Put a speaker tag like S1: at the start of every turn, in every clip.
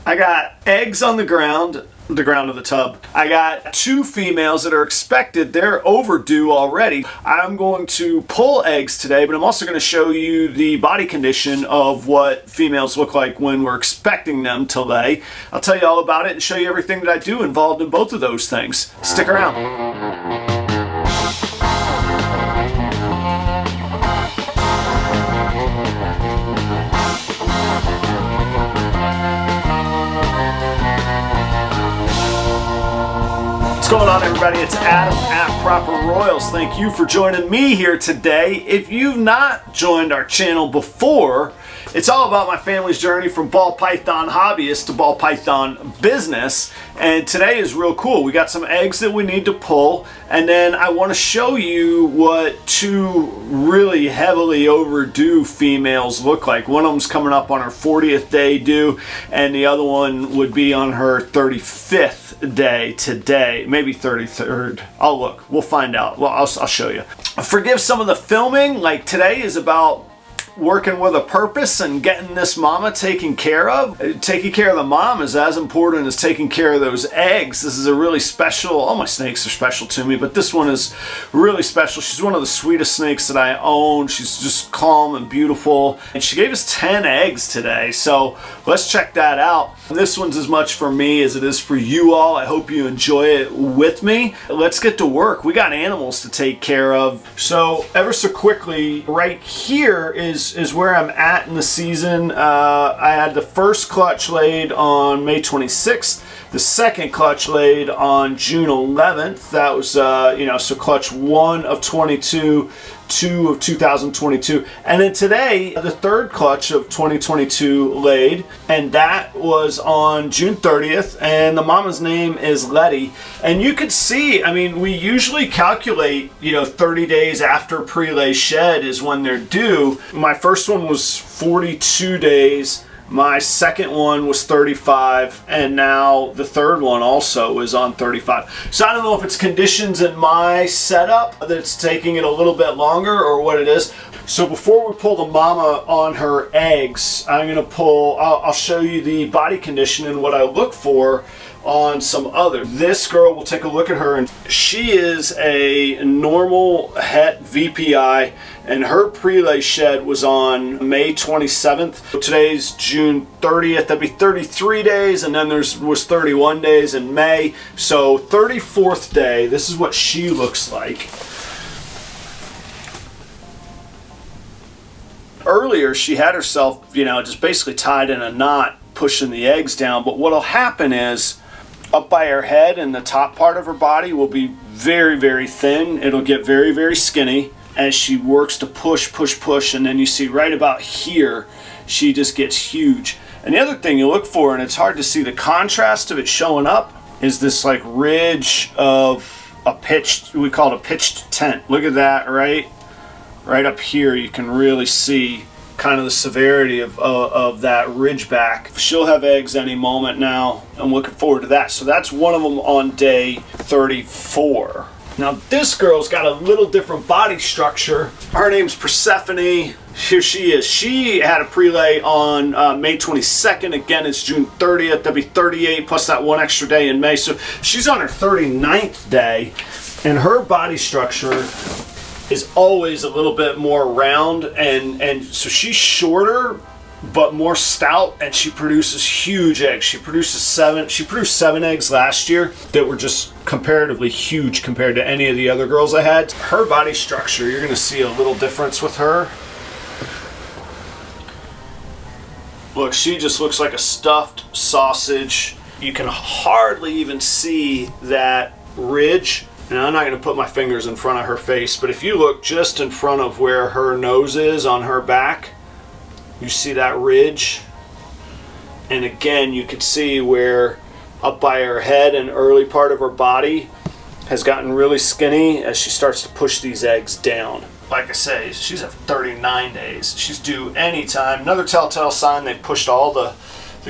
S1: I got eggs on the ground of the tub. I got 2 females that are expected. They're overdue already. I'm going to pull eggs today, but I'm also going to show you the body condition of what females look like when we're expecting them to lay. I'll tell you all about it and show you everything that I do involved in both of those things. Stick around. What's going on, everybody? It's Adam at Proper Royals. Thank you for joining me here today. If you've not joined our channel before, it's all about my family's journey from ball python hobbyist to ball python business. And today is real cool. We got some eggs that we need to pull, and then I want to show you what 2 really heavily overdue females look like. One of them's coming up on her 40th day due, and the other one would be on her 35th day today, maybe 33rd. I'll look. We'll find out. Well, I'll show you. Forgive some of the filming. Like, today is about working with a purpose and getting this mama taken care of. Taking care of the mom is as important as taking care of those eggs. This is a really special, all my snakes are special to me, but this one is really special. She's one of the sweetest snakes that I own. She's just calm and beautiful. And she gave us 10 eggs today, so let's check that out. This one's as much for me as it is for you all. I hope you enjoy it with me. Let's get to work. We got animals to take care of. So ever so quickly, right here is where I'm at in the season. I had the first clutch laid on May 26th. The second clutch laid on June 11th. That was, so clutch 1 of 22, 2 of 2022. And then today, the third clutch of 2022 laid, and that was on June 30th, and the mama's name is Letty. And you could see, I mean, we usually calculate, 30 days after pre-lay shed is when they're due. My first one was 42 days. My second one was 35, and now the third one also is on 35. So I don't know if it's conditions in my setup that's taking it a little bit longer or what it is. So before we pull the mama on her eggs, I'm going to pull, I'll show you the body condition and what I look for on some other. This girl, we'll take a look at her, and she is a normal het VPI, and her pre-lay shed was on May 27th. Today's June 30th. That'd be 33 days, and then was 31 days in May. So 34th day, this is what she looks like. Earlier, she had herself, just basically tied in a knot, pushing the eggs down. But what'll happen is, up by her head and the top part of her body will be very, very thin. It'll get very, very skinny as she works to push, and then you see right about here, she just gets huge. And the other thing you look for, and it's hard to see the contrast of it showing up, is this like ridge of a pitched, we call it a pitched tent. Look at that, right up here, you can really see kind of the severity of that ridge back. She'll have eggs any moment now. I'm looking forward to that. So that's one of them on day 34. Now this girl's got a little different body structure. Her name's Persephone. Here she is. She had a pre-lay on May 22nd. Again, it's June 30th. That'd be 38 plus that one extra day in May. So she's on her 39th day, and her body structure is always a little bit more round, and so she's shorter but more stout, and she produces huge eggs. She produced 7 eggs last year that were just comparatively huge compared to any of the other girls I had. Her body structure, you're gonna see a little difference with her. Look, she just looks like a stuffed sausage. You can hardly even see that ridge. Now, I'm not going to put my fingers in front of her face, but if you look just in front of where her nose is on her back, you see that ridge. And again, you can see where up by her head and early part of her body has gotten really skinny as she starts to push these eggs down. Like I say, she's at 39 days. She's due anytime. Another telltale sign, they've pushed all the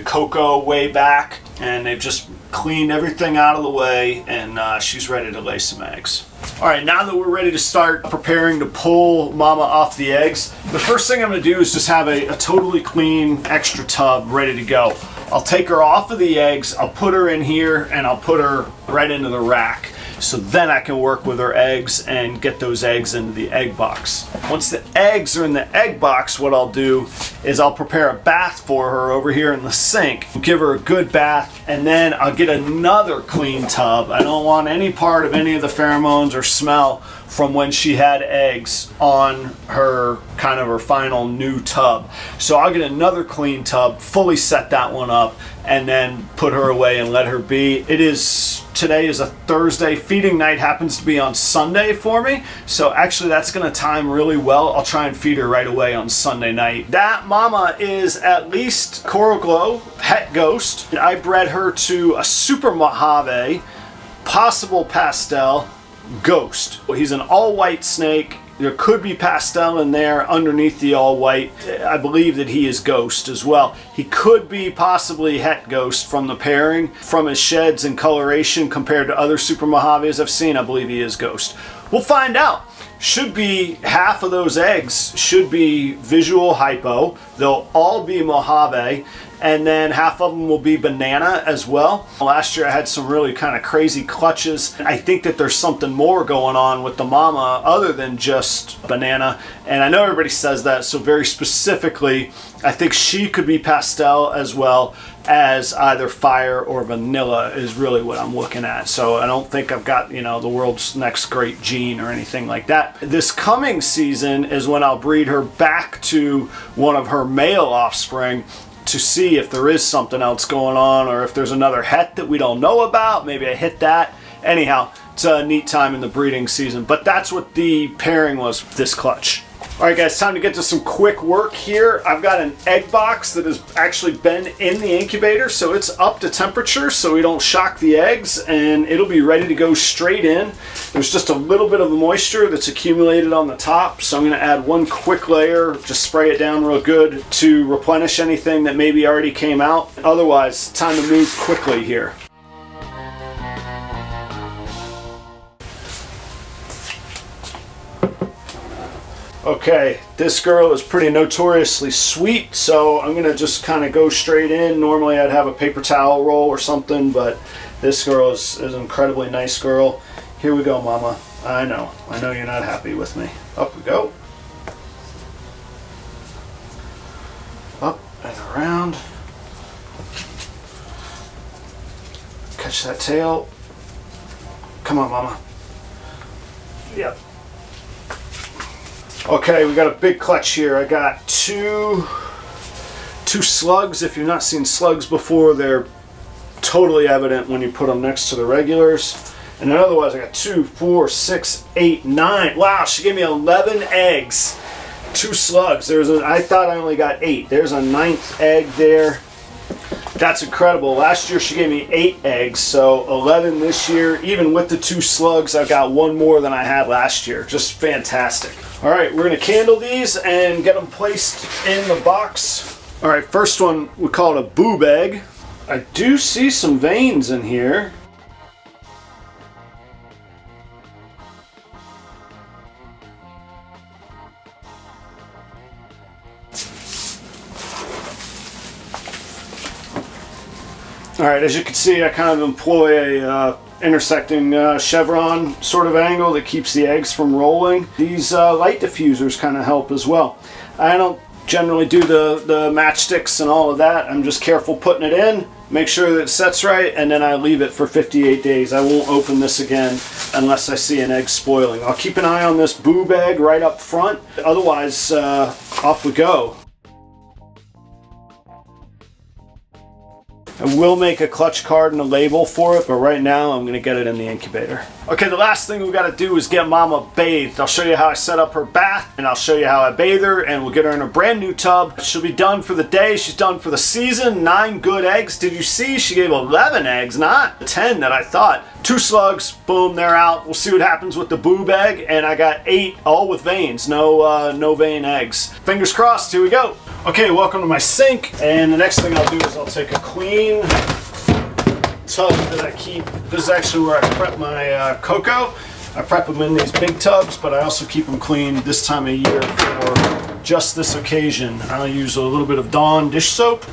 S1: cocoa way back, and they've just cleaned everything out of the way, and she's ready to lay some eggs. All right, now that we're ready to start preparing to pull mama off the eggs, the first thing I'm going to do is just have a totally clean extra tub ready to go. I'll take her off of the eggs, I'll put her in here, and I'll put her right into the rack. So then I can work with her eggs and get those eggs into the egg box. Once the eggs are in the egg box, what I'll do is I'll prepare a bath for her over here in the sink. Give her a good bath, and then I'll get another clean tub. I don't want any part of any of the pheromones or smell from when she had eggs on her kind of her final new tub. So I'll get another clean tub, fully set that one up, and then put her away and let her be. Today is a Thursday. Feeding night happens to be on Sunday for me. So actually that's gonna time really well. I'll try and feed her right away on Sunday night. That mama is at least Coral Glow, Het Ghost. I bred her to a Super Mojave, possible pastel, Ghost. He's an all-white snake. There could be pastel in there underneath the all-white. I believe that he is Ghost as well. He could be possibly Het Ghost from the pairing. From his sheds and coloration compared to other Super Mojaves I've seen, I believe he is Ghost. We'll find out. Should be half of those eggs should be visual hypo. They'll all be Mojave, and then half of them will be banana as well. Last year I had some really kind of crazy clutches. I think that there's something more going on with the mama other than just banana, and I know everybody says that, so very specifically I think she could be pastel as well as either fire or vanilla is really what I'm looking at. So I don't think I've got, you know, the world's next great gene or anything like that. This coming season is when I'll breed her back to one of her male offspring to see if there is something else going on, or if there's another het that we don't know about. Maybe I hit that. Anyhow, it's a neat time in the breeding season, but that's what the pairing was this clutch. All right guys, time to get to some quick work here. I've got an egg box that has actually been in the incubator, so it's up to temperature so we don't shock the eggs, and it'll be ready to go straight in. There's just a little bit of moisture that's accumulated on the top, so I'm gonna add one quick layer, just spray it down real good to replenish anything that maybe already came out. Otherwise, time to move quickly here. Okay, this girl is pretty notoriously sweet, so I'm gonna just kind of go straight in. Normally I'd have a paper towel roll or something, but this girl is an incredibly nice girl. Here we go, mama. I know you're not happy with me. Up we go. Up and around. Catch that tail. Come on, mama. Yep. Okay, we got a big clutch here. I got two slugs. If you've not seen slugs before, they're totally evident when you put them next to the regulars. And then otherwise, I got 2, 4, 6, 8, 9. Wow, she gave me 11 eggs. 2 slugs. I thought I only got 8. There's a 9th egg there. That's incredible. Last year she gave me 8 eggs, so 11 this year. Even with the 2 slugs, I've got 1 more than I had last year. Just fantastic. All right, we're gonna candle these and get them placed in the box. All right, first one, we call it a boob egg. I do see some veins in here. All right, as you can see, I kind of employ a intersecting chevron sort of angle that keeps the eggs from rolling. These light diffusers kind of help as well. I don't generally do the matchsticks and all of that. I'm just careful putting it in, make sure that it sets right, and then I leave it for 58 days. I won't open this again unless I see an egg spoiling. I'll keep an eye on this boob egg right up front. Otherwise, off we go. I will make a clutch card and a label for it, but right now I'm going to get it in the incubator. Okay, the last thing we got to do is get Mama bathed. I'll show you how I set up her bath, and I'll show you how I bathe her, and we'll get her in a brand new tub. She'll be done for the day. She's done for the season. 9 good eggs. Did you see? She gave 11 eggs, not 10 that I thought. 2 slugs, boom, they're out. We'll see what happens with the boob egg, and I got 8, all with veins. No vein eggs. Fingers crossed. Here we go. Okay, welcome to my sink, and the next thing I'll do is I'll take a clean tub that I keep. This is actually where I prep my cocoa. I prep them in these big tubs, but I also keep them clean this time of year for just this occasion. I'll use a little bit of Dawn dish soap.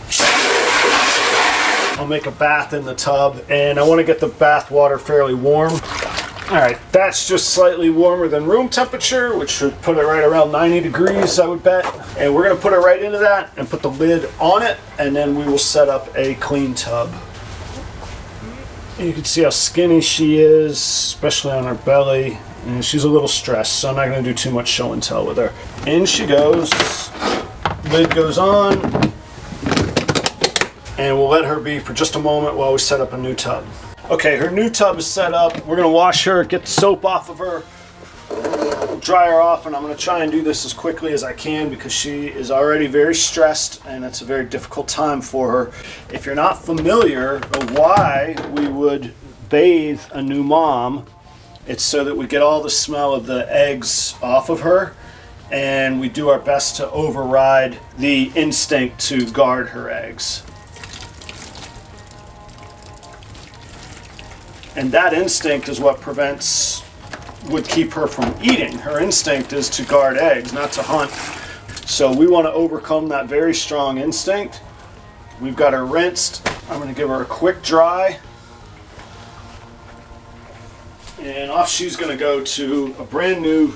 S1: I'll make a bath in the tub, and I want to get the bath water fairly warm. All right, that's just slightly warmer than room temperature, which should put it right around 90 degrees, I would bet. And we're gonna put it right into that and put the lid on it, and then we will set up a clean tub. You can see how skinny she is, especially on her belly. And she's a little stressed, so I'm not gonna do too much show and tell with her. In she goes, lid goes on, and we'll let her be for just a moment while we set up a new tub. Okay, her new tub is set up. We're gonna wash her, get the soap off of her, dry her off, and I'm gonna try and do this as quickly as I can because she is already very stressed and it's a very difficult time for her. If you're not familiar with why we would bathe a new mom, it's so that we get all the smell of the eggs off of her, and we do our best to override the instinct to guard her eggs. And that instinct is what would keep her from eating. Her instinct is to guard eggs, not to hunt. So we want to overcome that very strong instinct. We've got her rinsed. I'm going to give her a quick dry. And off she's going to go to a brand new,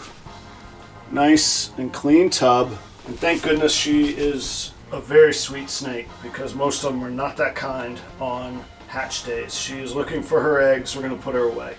S1: nice and clean tub. And thank goodness she is a very sweet snake, because most of them are not that kind on hatch days. She is looking for her eggs. We're going to put her away.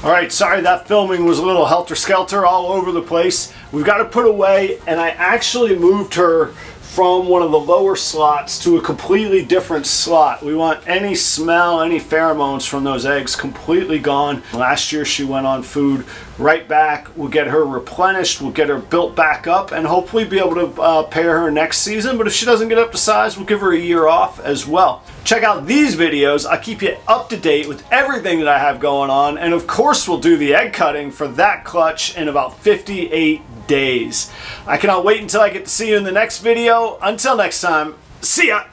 S1: All right, sorry that filming was a little helter-skelter all over the place. We've got to put away, and I actually moved her from one of the lower slots to a completely different slot. We want any smell, any pheromones from those eggs completely gone. Last year she went on food right back. We'll get her replenished, we'll get her built back up, and hopefully be able to pair her next season. But if she doesn't get up to size, we'll give her a year off as well. Check out these videos. I'll keep you up to date with everything that I have going on, and of course we'll do the egg cutting for that clutch in about 58 days. I cannot wait until I get to see you in the next video. Until next time, see ya!